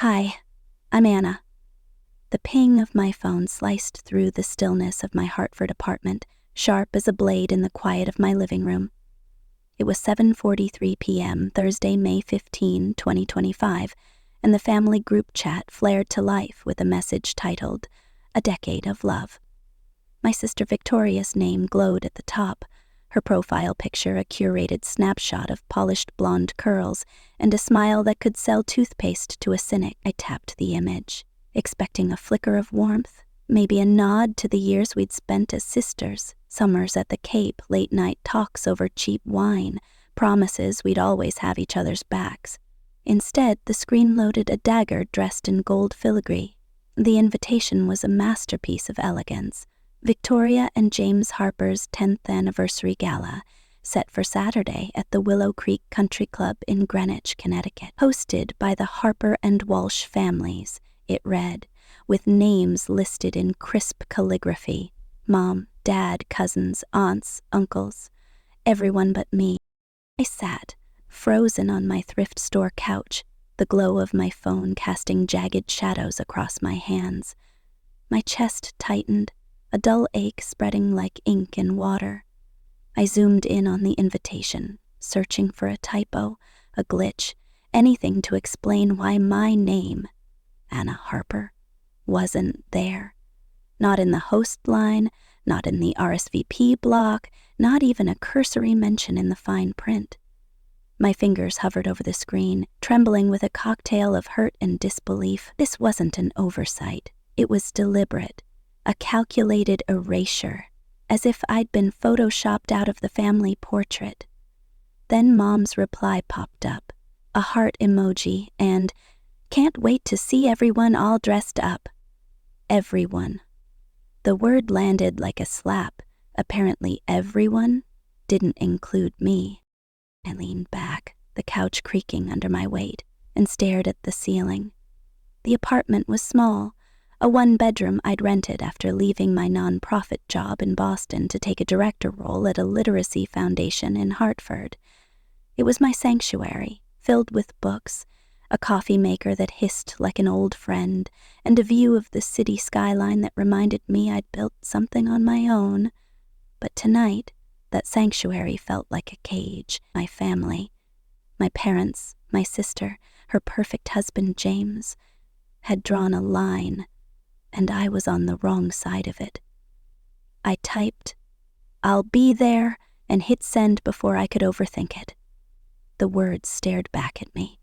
Hi, I'm Anna. The ping of my phone sliced through the stillness of my Hartford apartment, sharp as a blade in the quiet of my living room. It was 7:43 p.m., Thursday, May 15, 2025, and the family group chat flared to life with a message titled, "A Decade of Love." My sister Victoria's name glowed at the top, her profile picture a curated snapshot of polished blonde curls and a smile that could sell toothpaste to a cynic. I tapped the image, expecting a flicker of warmth, maybe a nod to the years we'd spent as sisters, summers at the Cape, late-night talks over cheap wine, promises we'd always have each other's backs. Instead, the screen loaded a dagger dressed in gold filigree. The invitation was a masterpiece of elegance. Victoria and James Harper's 10th anniversary gala, set for Saturday at the Willow Creek Country Club in Greenwich, Connecticut. Hosted by the Harper and Walsh families, it read, with names listed in crisp calligraphy: Mom, Dad, cousins, aunts, uncles, everyone but me. I sat, frozen on my thrift store couch, the glow of my phone casting jagged shadows across my hands. My chest tightened, a dull ache spreading like ink in water. I zoomed in on the invitation, searching for a typo, a glitch, anything to explain why my name, Anna Harper, wasn't there. Not in the host line, not in the RSVP block, not even a cursory mention in the fine print. My fingers hovered over the screen, trembling with a cocktail of hurt and disbelief. This wasn't an oversight. It was deliberate. A calculated erasure, as if I'd been photoshopped out of the family portrait. Then Mom's reply popped up, a heart emoji, and, "Can't wait to see everyone all dressed up." Everyone. The word landed like a slap. Apparently everyone didn't include me. I leaned back, the couch creaking under my weight, and stared at the ceiling. The apartment was small, a one-bedroom I'd rented after leaving my nonprofit job in Boston to take a director role at a literacy foundation in Hartford. It was my sanctuary, filled with books, a coffee maker that hissed like an old friend, and a view of the city skyline that reminded me I'd built something on my own. But tonight, that sanctuary felt like a cage. My family, my parents, my sister, her perfect husband James, had drawn a line, and I was on the wrong side of it. I typed, "I'll be there," and hit send before I could overthink it. The words stared back at me,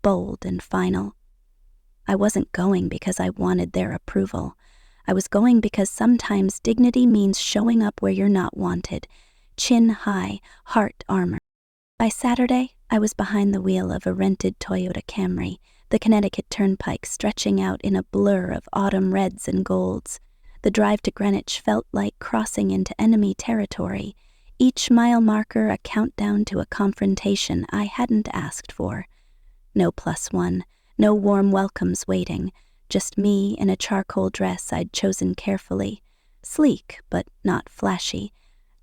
bold and final. I wasn't going because I wanted their approval. I was going because sometimes dignity means showing up where you're not wanted, chin high, heart armor. By Saturday, I was behind the wheel of a rented Toyota Camry, the Connecticut Turnpike stretching out in a blur of autumn reds and golds. The drive to Greenwich felt like crossing into enemy territory, each mile marker a countdown to a confrontation I hadn't asked for. No +1, no warm welcomes waiting, just me in a charcoal dress I'd chosen carefully, sleek but not flashy,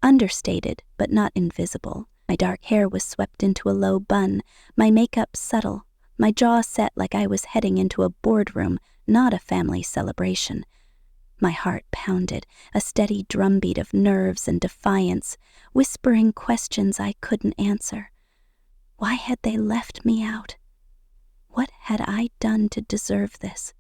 understated but not invisible. My dark hair was swept into a low bun, my makeup subtle, my jaw set like I was heading into a boardroom, not a family celebration. My heart pounded, a steady drumbeat of nerves and defiance, whispering questions I couldn't answer. Why had they left me out? What had I done to deserve this?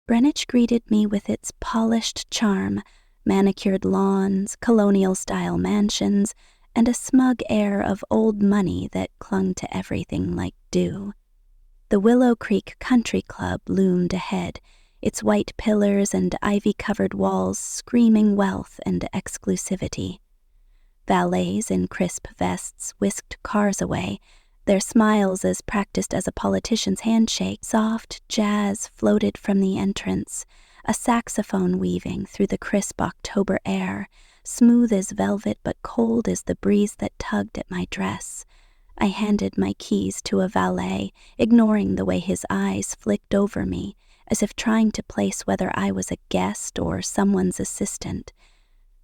Greenwich greeted me with its polished charm, manicured lawns, colonial-style mansions, and a smug air of old money that clung to everything like dew. The Willow Creek Country Club loomed ahead, its white pillars and ivy-covered walls screaming wealth and exclusivity. Valets in crisp vests whisked cars away, their smiles as practiced as a politician's handshake. Soft jazz floated from the entrance, a saxophone weaving through the crisp October air, smooth as velvet but cold as the breeze that tugged at my dress. I handed my keys to a valet, ignoring the way his eyes flicked over me, as if trying to place whether I was a guest or someone's assistant.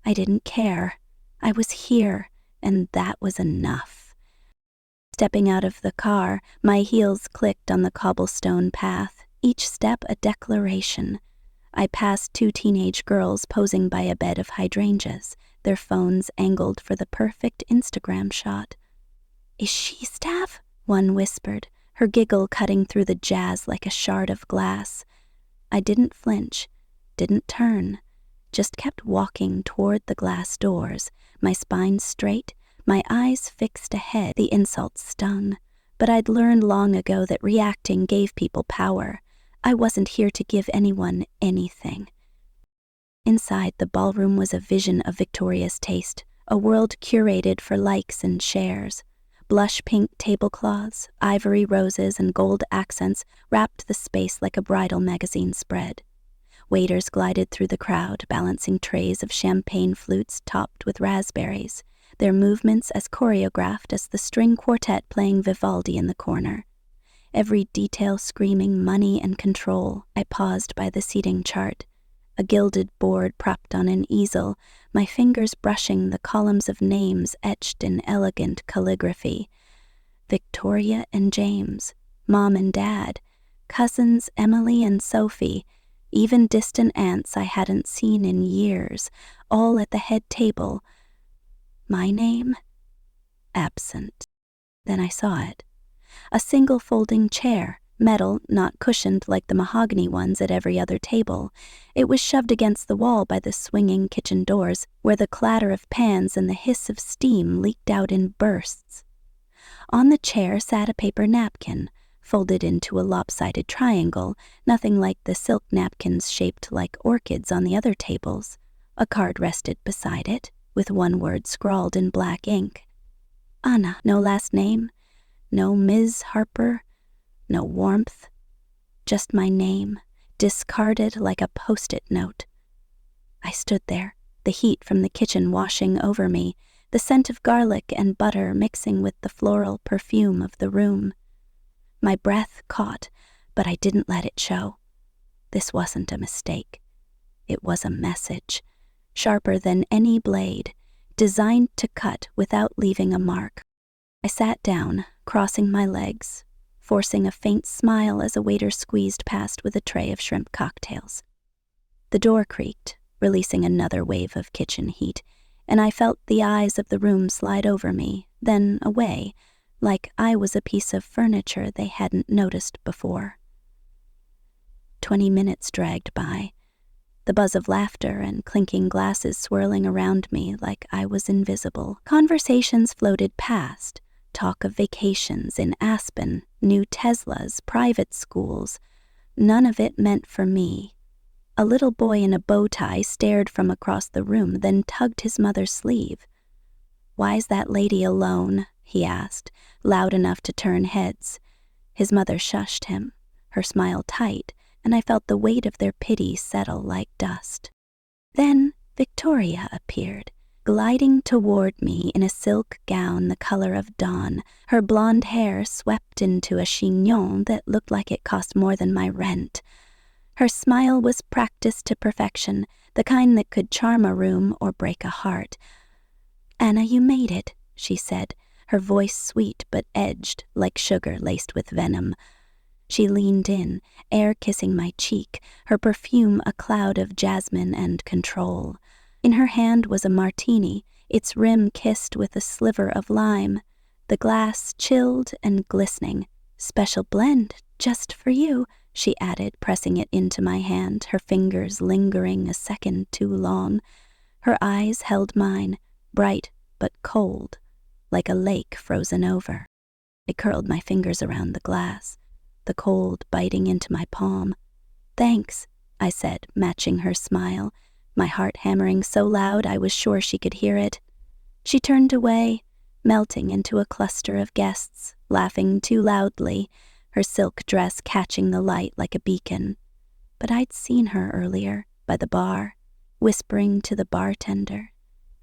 I didn't care. I was here, and that was enough. Stepping out of the car, my heels clicked on the cobblestone path, each step a declaration. I passed 2 teenage girls posing by a bed of hydrangeas, their phones angled for the perfect Instagram shot. "Is she Steph?" one whispered, her giggle cutting through the jazz like a shard of glass. I didn't flinch, didn't turn, just kept walking toward the glass doors, my spine straight, my eyes fixed ahead. The insults stung, but I'd learned long ago that reacting gave people power. I wasn't here to give anyone anything. Inside, the ballroom was a vision of Victoria's taste, a world curated for likes and shares. Blush pink tablecloths, ivory roses, and gold accents wrapped the space like a bridal magazine spread. Waiters glided through the crowd, balancing trays of champagne flutes topped with raspberries, their movements as choreographed as the string quartet playing Vivaldi in the corner. Every detail screaming money and control. I paused by the seating chart, a gilded board propped on an easel, my fingers brushing the columns of names etched in elegant calligraphy. Victoria and James, Mom and Dad, cousins Emily and Sophie, even distant aunts I hadn't seen in years, all at the head table. My name? Absent. Then I saw it. A single folding chair, metal, not cushioned like the mahogany ones at every other table. It was shoved against the wall by the swinging kitchen doors, where the clatter of pans and the hiss of steam leaked out in bursts. On the chair sat a paper napkin, folded into a lopsided triangle, nothing like the silk napkins shaped like orchids on the other tables. A card rested beside it, with one word scrawled in black ink. Anna. No last name, no Ms. Harper, no warmth, just my name, discarded like a post-it note. I stood there, the heat from the kitchen washing over me, the scent of garlic and butter mixing with the floral perfume of the room. My breath caught, but I didn't let it show. This wasn't a mistake. It was a message, sharper than any blade, designed to cut without leaving a mark. I sat down, crossing my legs, forcing a faint smile as a waiter squeezed past with a tray of shrimp cocktails. The door creaked, releasing another wave of kitchen heat, and I felt the eyes of the room slide over me, then away, like I was a piece of furniture they hadn't noticed before. 20 minutes dragged by, the buzz of laughter and clinking glasses swirling around me like I was invisible. Conversations floated past, talk of vacations in Aspen, new Teslas, private schools. None of it meant for me. A little boy in a bow tie stared from across the room, then tugged his mother's sleeve. "Why's that lady alone?" he asked, loud enough to turn heads. His mother shushed him, her smile tight, and I felt the weight of their pity settle like dust. Then Victoria appeared, gliding toward me in a silk gown the color of dawn, her blonde hair swept into a chignon that looked like it cost more than my rent. Her smile was practiced to perfection, the kind that could charm a room or break a heart. "Anna, you made it," she said, her voice sweet but edged like sugar laced with venom. She leaned in, air kissing my cheek, her perfume a cloud of jasmine and control. In her hand was a martini, its rim kissed with a sliver of lime, the glass chilled and glistening. "Special blend, just for you," she added, pressing it into my hand, her fingers lingering a second too long. Her eyes held mine, bright but cold, like a lake frozen over. I curled my fingers around the glass, the cold biting into my palm. "Thanks," I said, matching her smile, my heart hammering so loud I was sure she could hear it. She turned away, melting into a cluster of guests, laughing too loudly, her silk dress catching the light like a beacon. But I'd seen her earlier, by the bar, whispering to the bartender,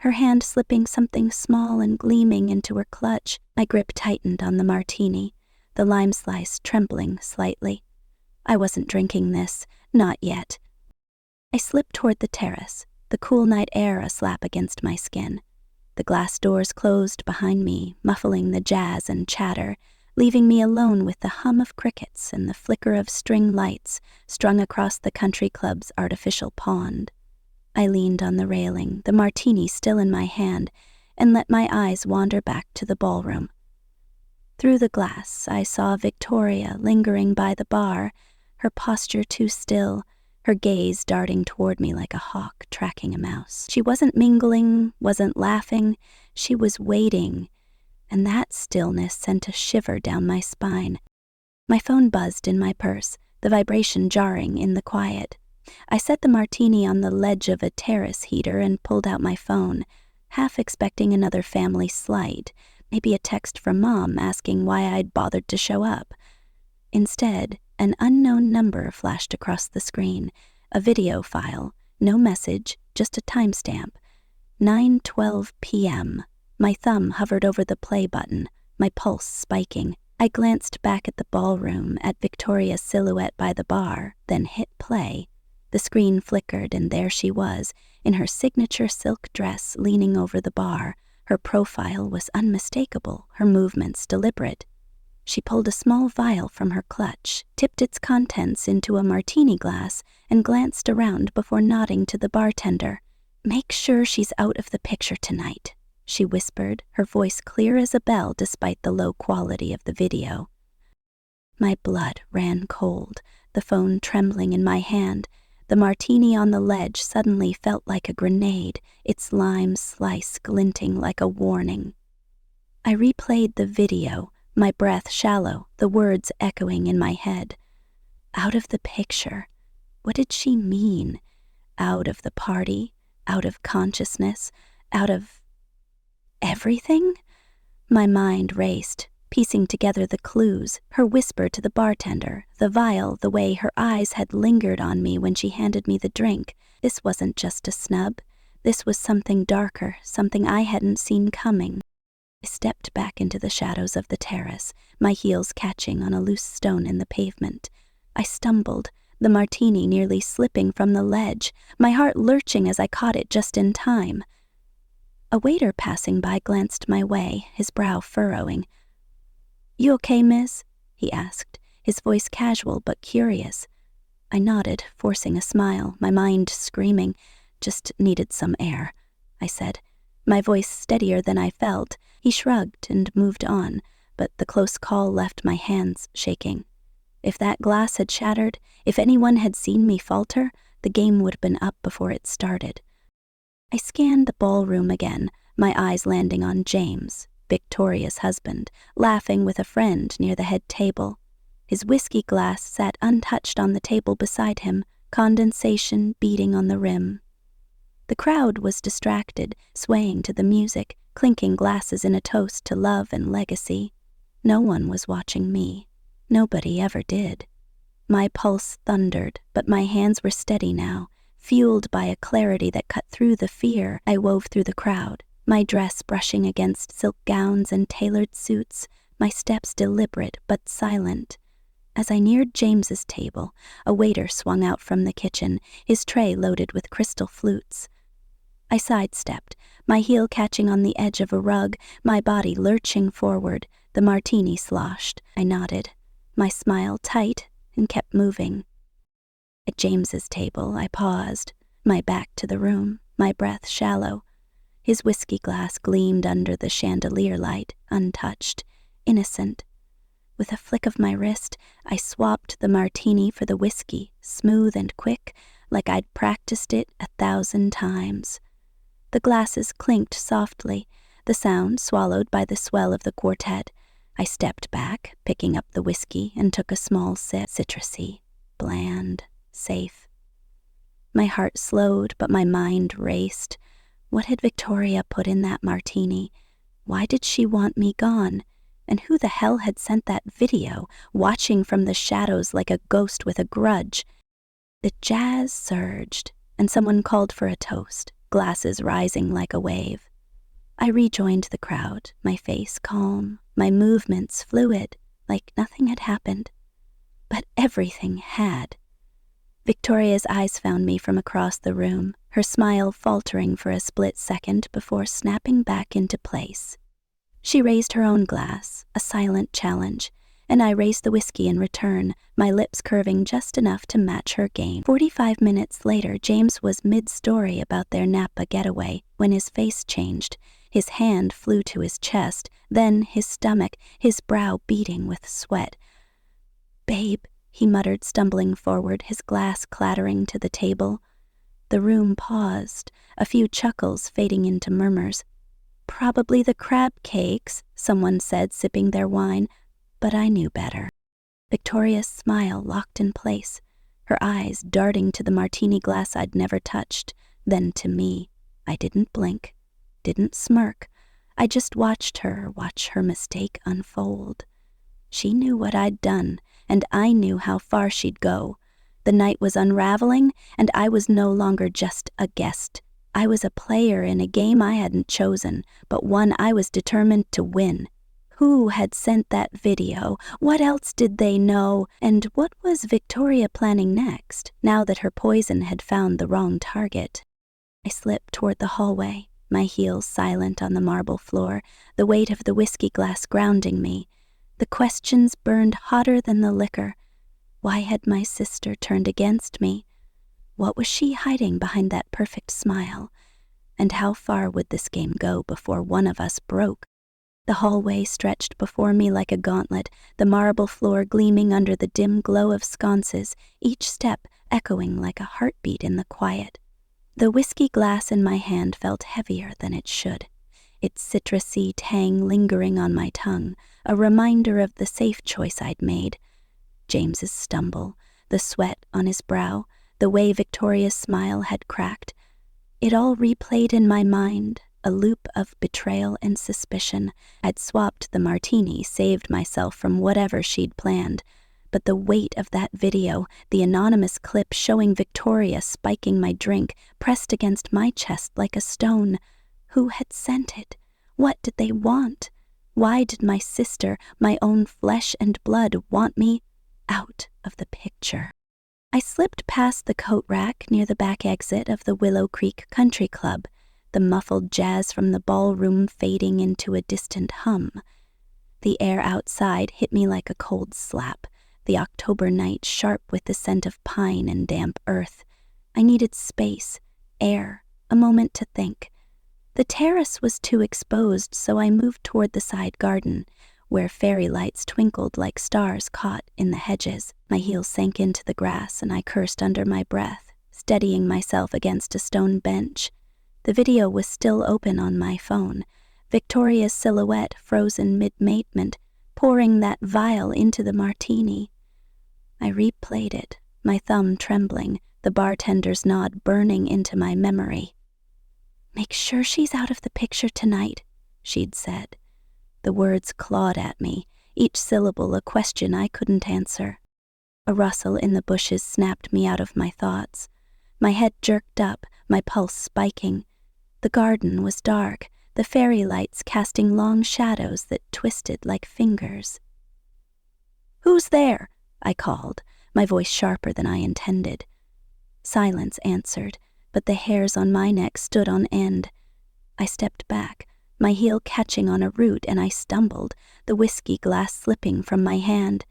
her hand slipping something small and gleaming into her clutch. My grip tightened on the martini, the lime slice trembling slightly. I wasn't drinking this, not yet. I slipped toward the terrace, the cool night air a slap against my skin. The glass doors closed behind me, muffling the jazz and chatter, leaving me alone with the hum of crickets and the flicker of string lights strung across the country club's artificial pond. I leaned on the railing, the martini still in my hand, and let my eyes wander back to the ballroom. Through the glass, I saw Victoria lingering by the bar, her posture too still, her gaze darting toward me like a hawk tracking a mouse. She wasn't mingling, wasn't laughing, she was waiting, and that stillness sent a shiver down my spine. My phone buzzed in my purse, the vibration jarring in the quiet. I set the martini on the ledge of a terrace heater and pulled out my phone, half expecting another family slight, maybe a text from Mom asking why I'd bothered to show up. Instead, an unknown number flashed across the screen, a video file, no message, just a timestamp. 9:12 p.m. My thumb hovered over the play button, my pulse spiking. I glanced back at the ballroom, at Victoria's silhouette by the bar, then hit play. The screen flickered, and there she was, in her signature silk dress leaning over the bar. Her profile was unmistakable, her movements deliberate. She pulled a small vial from her clutch, tipped its contents into a martini glass, and glanced around before nodding to the bartender. "Make sure she's out of the picture tonight," she whispered, her voice clear as a bell despite the low quality of the video. My blood ran cold, the phone trembling in my hand. The martini on the ledge suddenly felt like a grenade, its lime slice glinting like a warning. I replayed the video, my breath shallow, the words echoing in my head. Out of the picture. What did she mean? Out of the party? Out of consciousness? Out of everything? My mind raced, piecing together the clues, her whisper to the bartender, the vial, the way her eyes had lingered on me when she handed me the drink. This wasn't just a snub. This was something darker, something I hadn't seen coming. I stepped back into the shadows of the terrace, my heels catching on a loose stone in the pavement. I stumbled, the martini nearly slipping from the ledge, my heart lurching as I caught it just in time. A waiter passing by glanced my way, his brow furrowing. "You okay, miss?" he asked, his voice casual but curious. I nodded, forcing a smile, my mind screaming, "Just needed some air," I said, my voice steadier than I felt. He shrugged and moved on, but the close call left my hands shaking. If that glass had shattered, if anyone had seen me falter, the game would have been up before it started. I scanned the ballroom again, my eyes landing on James, Victoria's husband, laughing with a friend near the head table. His whiskey glass sat untouched on the table beside him, condensation beating on the rim. The crowd was distracted, swaying to the music, clinking glasses in a toast to love and legacy. No one was watching me. Nobody ever did. My pulse thundered, but my hands were steady now, fueled by a clarity that cut through the fear I wove through the crowd, my dress brushing against silk gowns and tailored suits, my steps deliberate but silent. As I neared James's table, a waiter swung out from the kitchen, his tray loaded with crystal flutes. I sidestepped, my heel catching on the edge of a rug, my body lurching forward, the martini sloshed. I nodded, my smile tight, and kept moving. At James's table, I paused, my back to the room, my breath shallow. His whiskey glass gleamed under the chandelier light, untouched, innocent. With a flick of my wrist, I swapped the martini for the whiskey, smooth and quick, like I'd practiced it 1,000 times. The glasses clinked softly, the sound swallowed by the swell of the quartet. I stepped back, picking up the whiskey, and took a small sip, citrusy, bland, safe. My heart slowed, but my mind raced. What had Victoria put in that martini? Why did she want me gone? And who the hell had sent that video, watching from the shadows like a ghost with a grudge? The jazz surged, and someone called for a toast, glasses rising like a wave. I rejoined the crowd, my face calm, my movements fluid, like nothing had happened. But everything had. Victoria's eyes found me from across the room, her smile faltering for a split second before snapping back into place. She raised her own glass, a silent challenge, and I raised the whiskey in return, my lips curving just enough to match her game. 45 minutes later, James was mid-story about their Napa getaway when his face changed. His hand flew to his chest, then his stomach, his brow beating with sweat. "Babe," he muttered, stumbling forward, his glass clattering to the table. The room paused, a few chuckles fading into murmurs. "Probably the crab cakes," someone said, sipping their wine, but I knew better. Victoria's smile locked in place, her eyes darting to the martini glass I'd never touched, then to me. I didn't blink, didn't smirk. I just watched her watch her mistake unfold. She knew what I'd done, and I knew how far she'd go. The night was unraveling, and I was no longer just a guest. I was a player in a game I hadn't chosen, but one I was determined to win. Who had sent that video? What else did they know? And what was Victoria planning next, now that her poison had found the wrong target? I slipped toward the hallway, my heels silent on the marble floor, the weight of the whiskey glass grounding me. The questions burned hotter than the liquor. Why had my sister turned against me? What was she hiding behind that perfect smile? And how far would this game go before one of us broke? The hallway stretched before me like a gauntlet, the marble floor gleaming under the dim glow of sconces, each step echoing like a heartbeat in the quiet. The whiskey glass in my hand felt heavier than it should, its citrusy tang lingering on my tongue, a reminder of the safe choice I'd made. James's stumble, the sweat on his brow, the way Victoria's smile had cracked. It all replayed in my mind, a loop of betrayal and suspicion. I'd swapped the martini, saved myself from whatever she'd planned. But the weight of that video, the anonymous clip showing Victoria spiking my drink, pressed against my chest like a stone. Who had sent it? What did they want? Why did my sister, my own flesh and blood, want me out of the picture? I slipped past the coat rack near the back exit of the Willow Creek Country Club, the muffled jazz from the ballroom fading into a distant hum. The air outside hit me like a cold slap, the October night sharp with the scent of pine and damp earth. I needed space, air, a moment to think. The terrace was too exposed, so I moved toward the side garden, where fairy lights twinkled like stars caught in the hedges. My heels sank into the grass, and I cursed under my breath, steadying myself against a stone bench. The video was still open on my phone, Victoria's silhouette frozen mid-matement, pouring that vial into the martini. I replayed it, my thumb trembling, the bartender's nod burning into my memory. "Make sure she's out of the picture tonight," she'd said. The words clawed at me, each syllable a question I couldn't answer. A rustle in the bushes snapped me out of my thoughts. My head jerked up, my pulse spiking. The garden was dark, the fairy lights casting long shadows that twisted like fingers. "Who's there?" I called, my voice sharper than I intended. Silence answered, but the hairs on my neck stood on end. I stepped back, my heel catching on a root, and I stumbled, the whiskey glass slipping from my hand.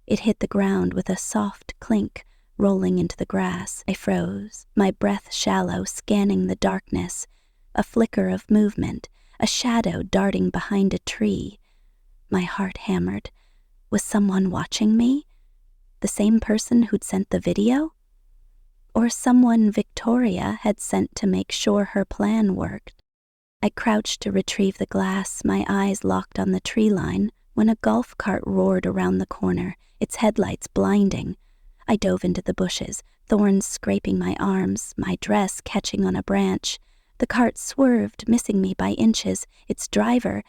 It hit the ground with a soft clink, rolling into the grass. I froze, my breath shallow, scanning the darkness. A flicker of movement, a shadow darting behind a tree. My heart hammered. Was someone watching me? The same person who'd sent the video? Or someone Victoria had sent to make sure her plan worked? I crouched to retrieve the glass, my eyes locked on the tree line, when a golf cart roared around the corner, its headlights blinding. I dove into the bushes, thorns scraping my arms, my dress catching on a branch. The cart swerved, missing me by inches, its driver,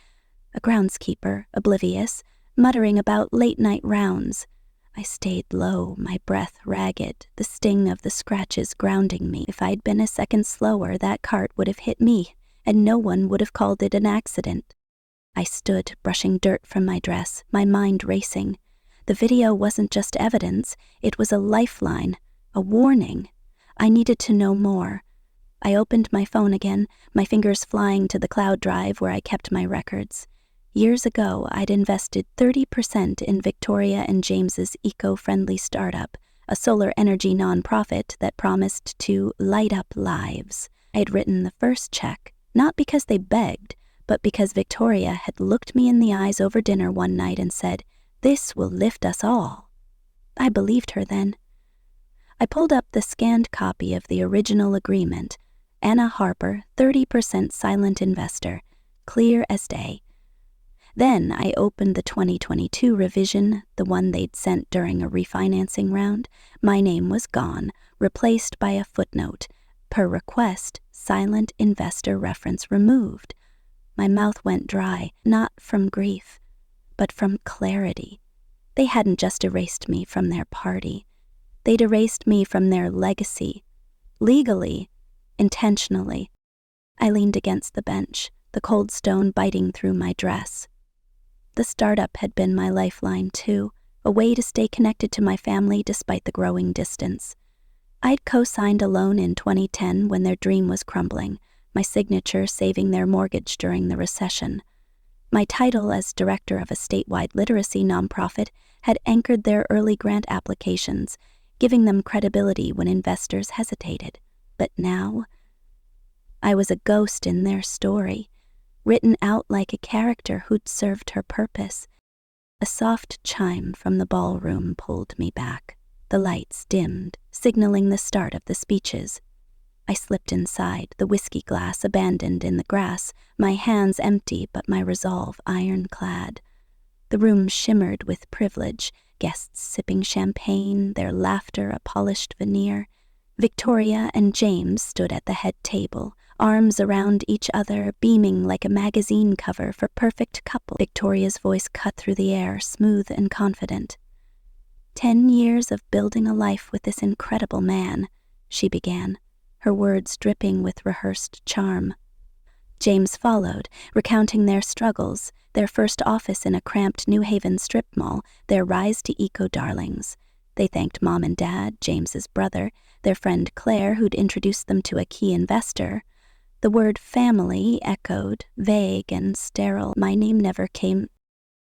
a groundskeeper, oblivious, muttering about late-night rounds. I stayed low, my breath ragged, the sting of the scratches grounding me. If I'd been a second slower, that cart would have hit me, and no one would have called it an accident. I stood, brushing dirt from my dress, my mind racing. The video wasn't just evidence, it was a lifeline, A warning. I needed to know more. I opened my phone again, my fingers flying to the cloud drive where I kept my records. Years ago, I'd invested 30% in Victoria and James's eco-friendly startup, a solar energy nonprofit that promised to light up lives. I had written the first check, not because they begged, but because Victoria had looked me in the eyes over dinner one night and said, "This will lift us all." I believed her then. I pulled up the scanned copy of the original agreement. Anna Harper, 30% silent investor, clear as day. Then I opened the 2022 revision, the one they'd sent during a refinancing round. My name was gone, replaced by a footnote. Per request, silent investor reference removed. My mouth went dry, not from grief, but from clarity. They hadn't just erased me from their party. They'd erased me from their legacy. Legally, intentionally. I leaned against the bench, the cold stone biting through my dress. The startup had been my lifeline too, a way to stay connected to my family despite the growing distance. I'd co-signed a loan in 2010 when their dream was crumbling, my signature saving their mortgage during the recession. My title as director of a statewide literacy nonprofit had anchored their early grant applications, giving them credibility when investors hesitated. But now, I was a ghost in their story, written out like a character who'd served her purpose. A soft chime from the ballroom pulled me back. The lights dimmed, signaling the start of the speeches. I slipped inside, the whiskey glass abandoned in the grass, my hands empty but my resolve ironclad. The room shimmered with privilege, guests sipping champagne, their laughter a polished veneer. Victoria and James stood at the head table, arms around each other, beaming like a magazine cover for perfect couple. Victoria's voice cut through the air, smooth and confident. 10 years of building a life with this incredible man, she began, her words dripping with rehearsed charm. James followed, recounting their struggles, their first office in a cramped New Haven strip mall, their rise to eco-darlings. They thanked Mom and Dad, James's brother, their friend Claire, who'd introduced them to a key investor. The word family echoed, vague and sterile. My name never came.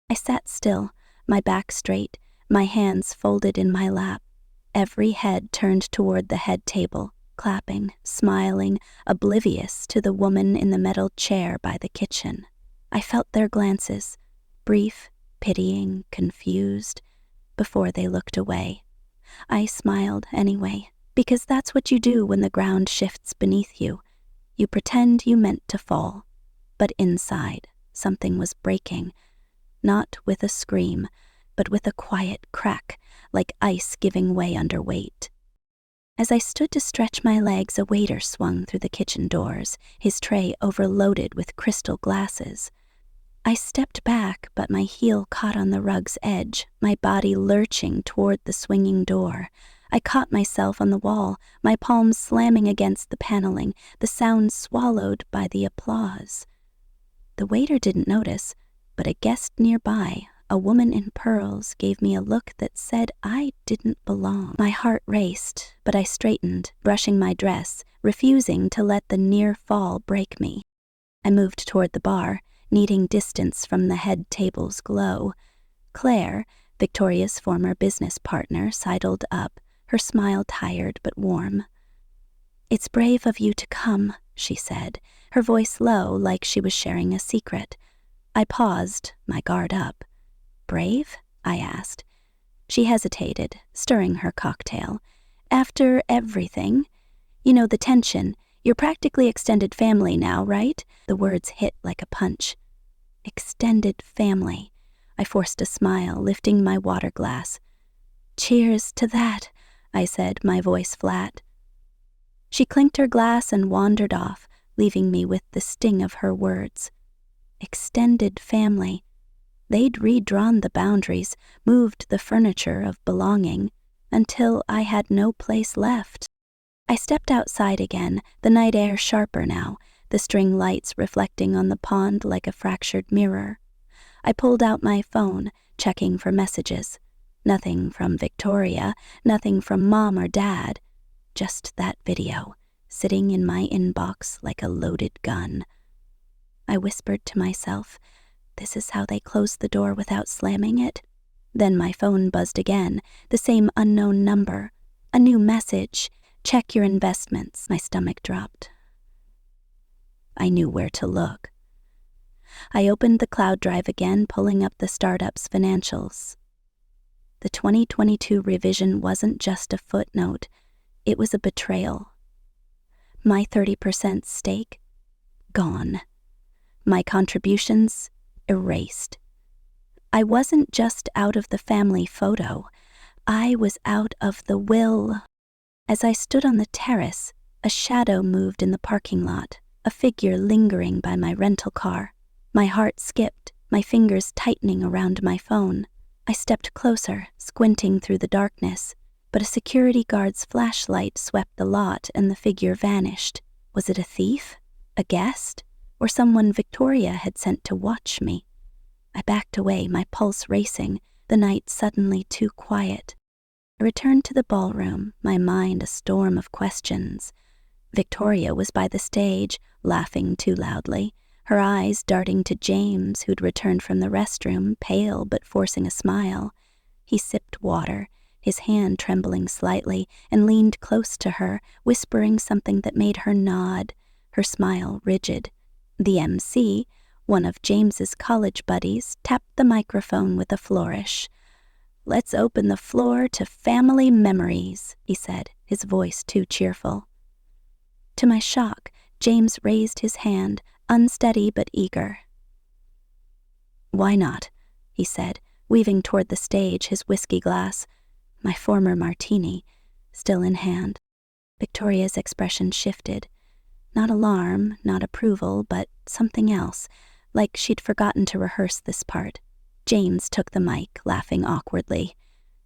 I sat still, my back straight, my hands folded in my lap. Every head turned toward the head table, clapping, smiling, oblivious to the woman in the metal chair by the kitchen. I felt their glances, brief, pitying, confused, before they looked away. I smiled anyway, because that's what you do when the ground shifts beneath you. You pretend you meant to fall, but inside something was breaking, not with a scream, but with a quiet crack, like ice giving way under weight. As I stood to stretch my legs, a waiter swung through the kitchen doors, his tray overloaded with crystal glasses. I stepped back, but my heel caught on the rug's edge, my body lurching toward the swinging door. I caught myself on the wall, my palms slamming against the paneling, the sound swallowed by the applause. The waiter didn't notice, but a guest nearby, a woman in pearls, gave me a look that said I didn't belong. My heart raced, but I straightened, brushing my dress, refusing to let the near fall break me. I moved toward the bar, needing distance from the head table's glow. Claire, Victoria's former business partner, sidled up, her smile tired but warm. "It's brave of you to come," she said, her voice low like she was sharing a secret. I paused, my guard up. "Brave?" I asked. She hesitated, stirring her cocktail. "After everything? You know, the tension. You're practically extended family now, right?" The words hit like a punch. Extended family. I forced a smile, lifting my water glass. "Cheers to that," I said, my voice flat. She clinked her glass and wandered off, leaving me with the sting of her words. Extended family. They'd redrawn the boundaries, moved the furniture of belonging, until I had no place left. I stepped outside again, the night air sharper now, the string lights reflecting on the pond like a fractured mirror. I pulled out my phone, checking for messages. Nothing from Victoria, nothing from Mom or Dad. Just that video, sitting in my inbox like a loaded gun. I whispered to myself, this is how they close the door without slamming it? Then my phone buzzed again, the same unknown number. A new message. Check your investments. My stomach dropped. I knew where to look. I opened the cloud drive again, pulling up the startup's financials. The 2022 revision wasn't just a footnote. It was a betrayal. My 30% stake, gone. My contributions, erased. I wasn't just out of the family photo. I was out of the will. As I stood on the terrace, a shadow moved in the parking lot, a figure lingering by my rental car. My heart skipped, my fingers tightening around my phone. I stepped closer, squinting through the darkness, but a security guard's flashlight swept the lot and the figure vanished. Was it a thief? A guest? Or someone Victoria had sent to watch me? I backed away, my pulse racing, the night suddenly too quiet. I returned to the ballroom, my mind a storm of questions. Victoria was by the stage, laughing too loudly, her eyes darting to James, who'd returned from the restroom, pale but forcing a smile. He sipped water, his hand trembling slightly, and leaned close to her, whispering something that made her nod, her smile rigid. The MC, one of James's college buddies, tapped the microphone with a flourish. "Let's open the floor to family memories," he said, his voice too cheerful. To my shock, James raised his hand, unsteady but eager. "Why not?" he said, weaving toward the stage, his whiskey glass, my former Martini, still in hand. Victoria's expression shifted. Not alarm, not approval, but something else, like she'd forgotten to rehearse this part. James took the mic, laughing awkwardly.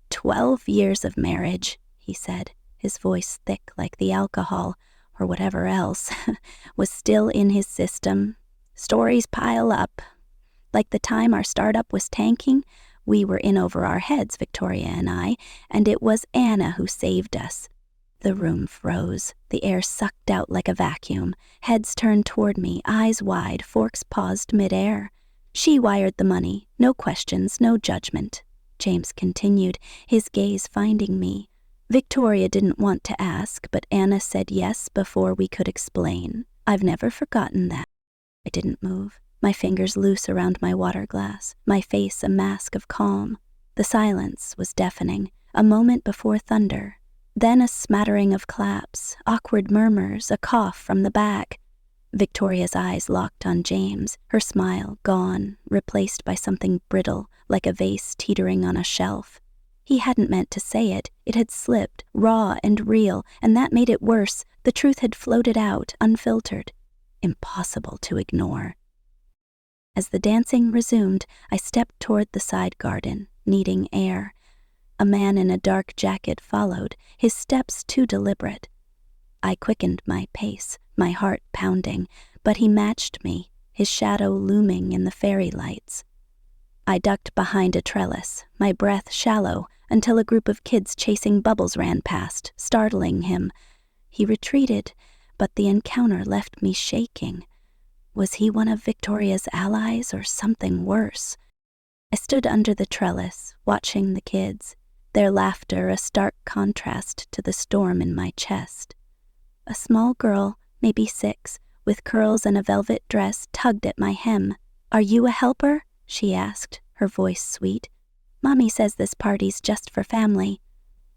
12 years of marriage, he said, his voice thick like the alcohol, or whatever else, was still in his system. Stories pile up. Like the time our startup was tanking, we were in over our heads, Victoria and I, and it was Anna who saved us. The room froze, the air sucked out like a vacuum, heads turned toward me, eyes wide, forks paused midair. She wired the money, no questions, no judgment. James continued, his gaze finding me. Victoria didn't want to ask, but Anna said yes before we could explain. I've never forgotten that. I didn't move, my fingers loose around my water glass, my face a mask of calm. The silence was deafening, a moment before thunder. Then a smattering of claps, awkward murmurs, a cough from the back. Victoria's eyes locked on James, her smile gone, replaced by something brittle, like a vase teetering on a shelf. He hadn't meant to say it. It had slipped, raw and real, and that made it worse. The truth had floated out, unfiltered. Impossible to ignore. As the dancing resumed, I stepped toward the side garden, needing air. A man in a dark jacket followed, his steps too deliberate. I quickened my pace, my heart pounding, but he matched me, his shadow looming in the fairy lights. I ducked behind a trellis, my breath shallow, until a group of kids chasing bubbles ran past, startling him. He retreated, but the encounter left me shaking. Was he one of Victoria's allies or something worse? I stood under the trellis, watching the kids, their laughter a stark contrast to the storm in my chest. A small girl, maybe 6, with curls and a velvet dress, tugged at my hem. "Are you a helper?" she asked, her voice sweet. "Mommy says this party's just for family."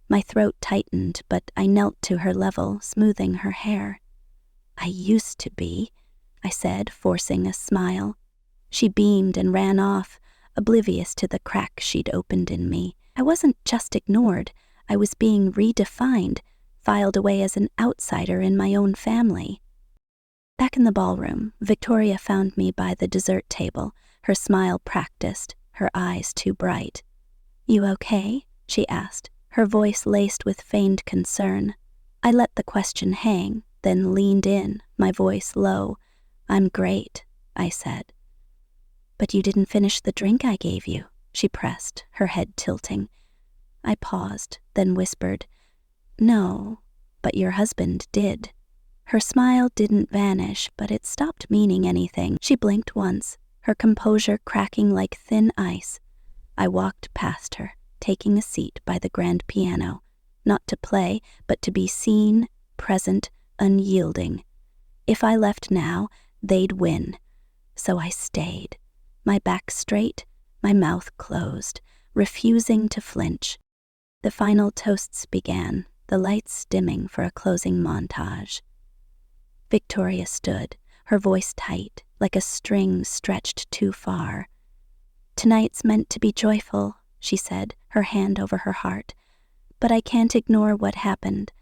My throat tightened, but I knelt to her level, smoothing her hair. "I used to be," I said, forcing a smile. She beamed and ran off, oblivious to the crack she'd opened in me. I wasn't just ignored, I was being redefined, filed away as an outsider in my own family. Back in the ballroom, Victoria found me by the dessert table, her smile practiced, her eyes too bright. "You okay?" she asked, her voice laced with feigned concern. I let the question hang, then leaned in, my voice low. "I'm great," I said. "But you didn't finish the drink I gave you," she pressed, her head tilting. I paused, then whispered, "No, but your husband did." Her smile didn't vanish, but it stopped meaning anything. She blinked once, her composure cracking like thin ice. I walked past her, taking a seat by the grand piano, not to play, but to be seen, present, unyielding. If I left now, they'd win. So I stayed, my back straight, my mouth closed, refusing to flinch. The final toasts began, the lights dimming for a closing montage. Victoria stood, her voice tight, like a string stretched too far. "Tonight's meant to be joyful," she said, her hand over her heart. "But I can't ignore what happened.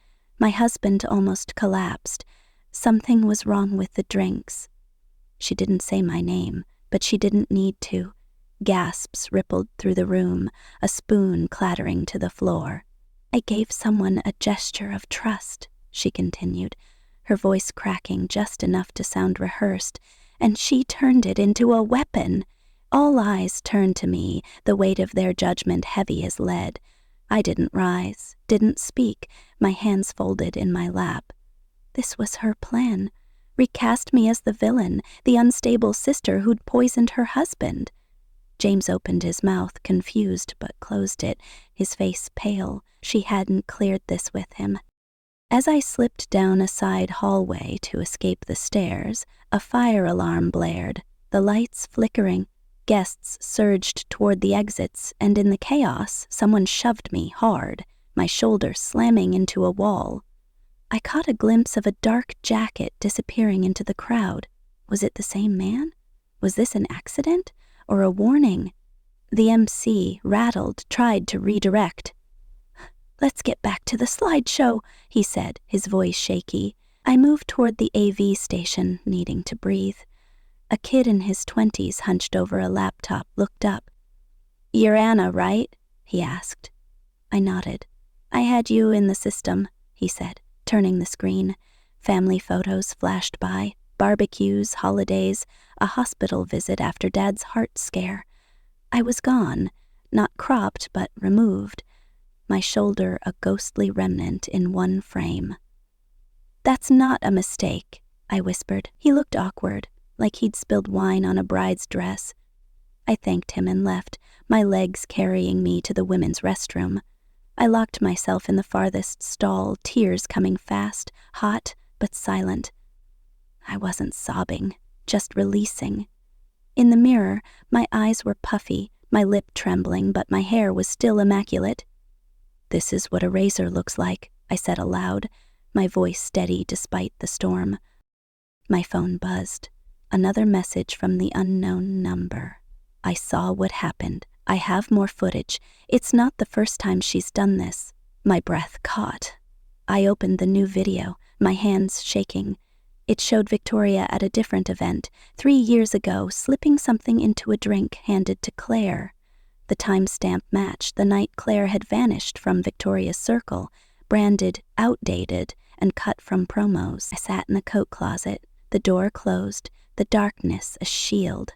My husband almost collapsed. Something was wrong with the drinks." She didn't say my name, but she didn't need to. Gasps rippled through the room, a spoon clattering to the floor. "I gave someone a gesture of trust," she continued, her voice cracking just enough to sound rehearsed, "and she turned it into a weapon." All eyes turned to me, the weight of their judgment heavy as lead. I didn't rise, didn't speak, my hands folded in my lap. This was her plan. Recast me as the villain, the unstable sister who'd poisoned her husband. James opened his mouth, confused, but closed it, his face pale. She hadn't cleared this with him. As I slipped down a side hallway to escape the stairs, a fire alarm blared, the lights flickering. Guests surged toward the exits, and in the chaos, someone shoved me hard, my shoulder slamming into a wall. I caught a glimpse of a dark jacket disappearing into the crowd. Was it the same man? Was this an accident or a warning? The MC, rattled, tried to redirect. "Let's get back to the slideshow," he said, his voice shaky. I moved toward the AV station, needing to breathe. A kid in his 20s, hunched over a laptop, looked up. "You're Anna, right?" he asked. I nodded. "I had you in the system," he said, turning the screen. Family photos flashed by, barbecues, holidays, a hospital visit after Dad's heart scare. I was gone, not cropped but removed, my shoulder a ghostly remnant in one frame. "That's not a mistake," I whispered. He looked awkward, like he'd spilled wine on a bride's dress. I thanked him and left, my legs carrying me to the women's restroom. I locked myself in the farthest stall, tears coming fast, hot but silent. I wasn't sobbing, just releasing. In the mirror, my eyes were puffy, my lip trembling, but my hair was still immaculate. "This is what a razor looks like," I said aloud, my voice steady despite the storm. My phone buzzed. Another message from the unknown number. "I saw what happened. I have more footage. It's not the first time she's done this." My breath caught. I opened the new video, my hands shaking. It showed Victoria at a different event, 3 years ago, slipping something into a drink handed to Claire. The timestamp matched the night Claire had vanished from Victoria's circle, branded outdated and cut from promos. I sat in the coat closet, the door closed, the darkness a shield.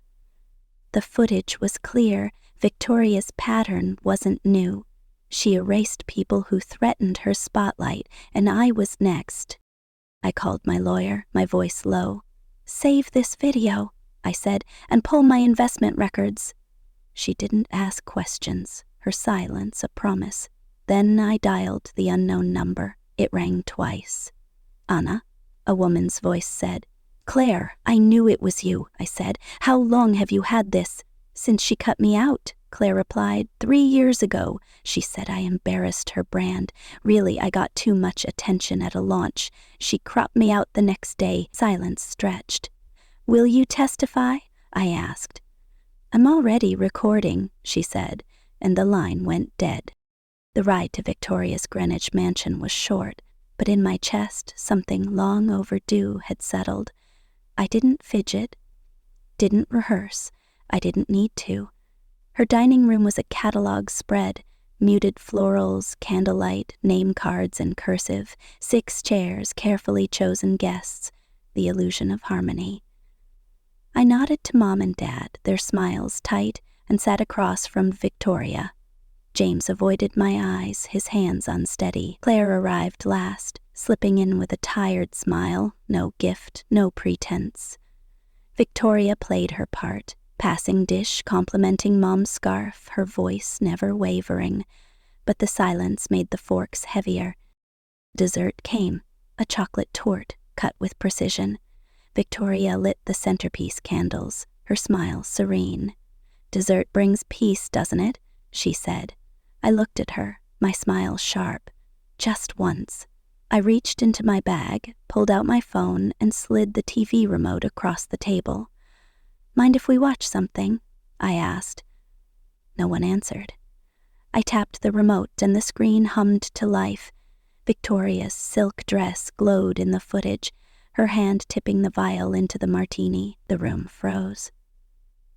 The footage was clear. Victoria's pattern wasn't new. She erased people who threatened her spotlight, and I was next. I called my lawyer, my voice low. "Save this video," I said, "and pull my investment records." She didn't ask questions, her silence a promise. Then I dialed the unknown number. It rang twice. "Anna," a woman's voice said. "Claire, I knew it was you," I said. "How long have you had this?" "Since she cut me out," Claire replied. 3 years ago." She said I embarrassed her brand. Really, I got too much attention at a launch. She cropped me out the next day. Silence stretched. "Will you testify?" I asked. "I'm already recording," she said, and the line went dead. The ride to Victoria's Greenwich mansion was short, but in my chest something long overdue had settled. I didn't fidget, didn't rehearse. I didn't need to. Her dining room was a catalog spread, muted florals, candlelight, name cards in cursive, 6 chairs, carefully chosen guests, the illusion of harmony. I nodded to Mom and Dad, their smiles tight, and sat across from Victoria. James avoided my eyes, his hands unsteady. Claire arrived last, slipping in with a tired smile, no gift, no pretense. Victoria played her part, passing dish, complimenting Mom's scarf, her voice never wavering. But the silence made the forks heavier. Dessert came, a chocolate torte, cut with precision. Victoria lit the centerpiece candles, her smile serene. "Dessert brings peace, doesn't it?" she said. I looked at her, my smile sharp. Just once. I reached into my bag, pulled out my phone, and slid the TV remote across the table. "Mind if we watch something?" I asked. No one answered. I tapped the remote and the screen hummed to life. Victoria's silk dress glowed in the footage, her hand tipping the vial into the martini. The room froze.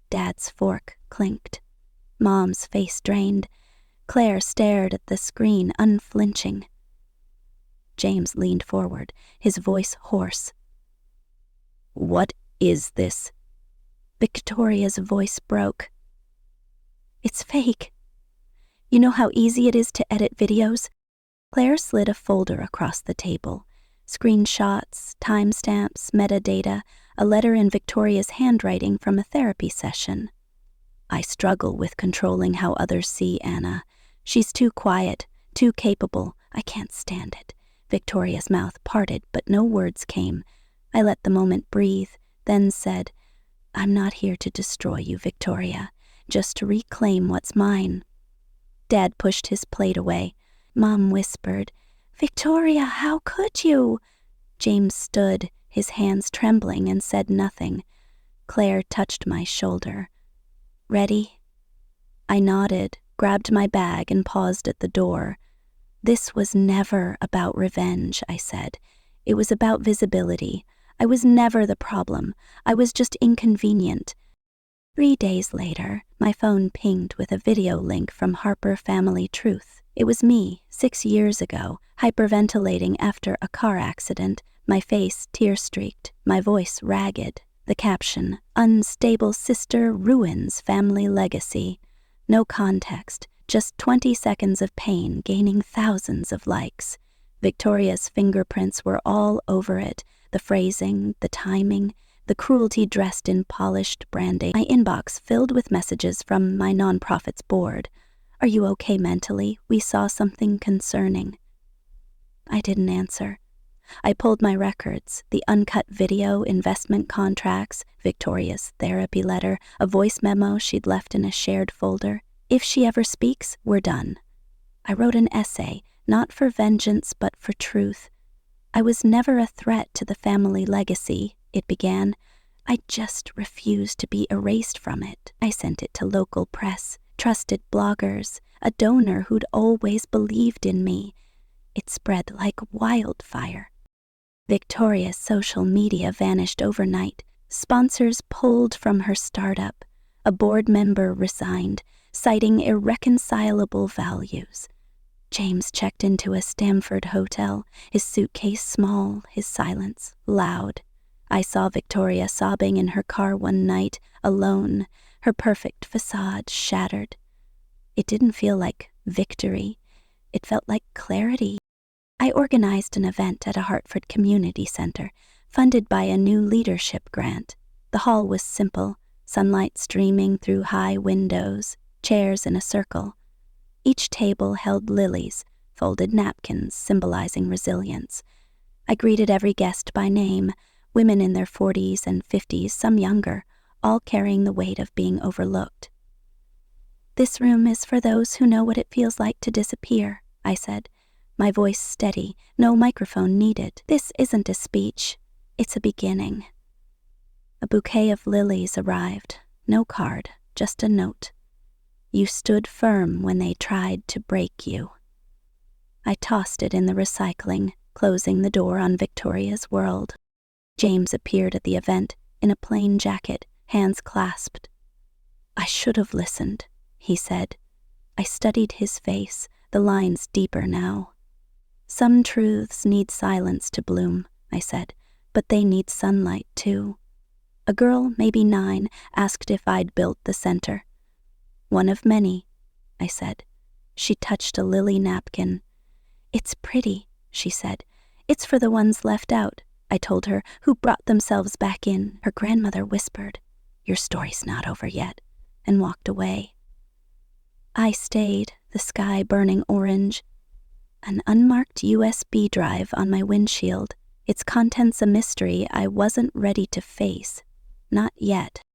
Dad's fork clinked. Mom's face drained. Claire stared at the screen, unflinching. James leaned forward, his voice hoarse. "What is this?" Victoria's voice broke. "It's fake. You know how easy it is to edit videos?" Claire slid a folder across the table. Screenshots, timestamps, metadata, a letter in Victoria's handwriting from a therapy session. "I struggle with controlling how others see Anna. She's too quiet, too capable. I can't stand it." Victoria's mouth parted, but no words came. I let the moment breathe, then said, "I'm not here to destroy you, Victoria, just to reclaim what's mine." Dad pushed his plate away. Mom whispered, "Victoria, how could you?" James stood, his hands trembling, and said nothing. Claire touched my shoulder. "Ready?" I nodded, grabbed my bag, and paused at the door. "This was never about revenge," I said. "It was about visibility. I was never the problem. I was just inconvenient." 3 days later, my phone pinged with a video link from Harper Family Truth. It was me, 6 years ago, hyperventilating after a car accident, my face tear-streaked, my voice ragged. The caption, "Unstable sister ruins family legacy." No context, just 20 seconds of pain gaining thousands of likes. Victoria's fingerprints were all over it, the phrasing, the timing, the cruelty dressed in polished branding. My inbox filled with messages from my nonprofit's board. "Are you okay mentally? We saw something concerning." I didn't answer. I pulled my records, the uncut video, investment contracts, Victoria's therapy letter, a voice memo she'd left in a shared folder. "If she ever speaks, we're done." I wrote an essay, not for vengeance but for truth. "I was never a threat to the family legacy," it began. "I just refused to be erased from it." I sent it to local press, trusted bloggers, a donor who'd always believed in me. It spread like wildfire. Victoria's social media vanished overnight. Sponsors pulled from her startup. A board member resigned, citing irreconcilable values. James checked into a Stamford hotel, his suitcase small, his silence loud. I saw Victoria sobbing in her car one night, alone, her perfect facade shattered. It didn't feel like victory. It felt like clarity. I organized an event at a Hartford community center, funded by a new leadership grant. The hall was simple, sunlight streaming through high windows, chairs in a circle. Each table held lilies, folded napkins symbolizing resilience. I greeted every guest by name, women in their 40s and 50s, some younger, all carrying the weight of being overlooked. "This room is for those who know what it feels like to disappear," I said, my voice steady, no microphone needed. "This isn't a speech, it's a beginning." A bouquet of lilies arrived, no card, just a note. "You stood firm when they tried to break you." I tossed it in the recycling, closing the door on Victoria's world. James appeared at the event, in a plain jacket, hands clasped. "I should have listened," he said. I studied his face, the lines deeper now. "Some truths need silence to bloom," I said, "but they need sunlight too." A girl, maybe 9, asked if I'd built the center. "One of many," I said. She touched a lily napkin. "It's pretty," she said. "It's for the ones left out," I told her, "who brought themselves back in." Her grandmother whispered, "Your story's not over yet," and walked away. I stayed, the sky burning orange. An unmarked USB drive on my windshield, its contents a mystery I wasn't ready to face. Not yet.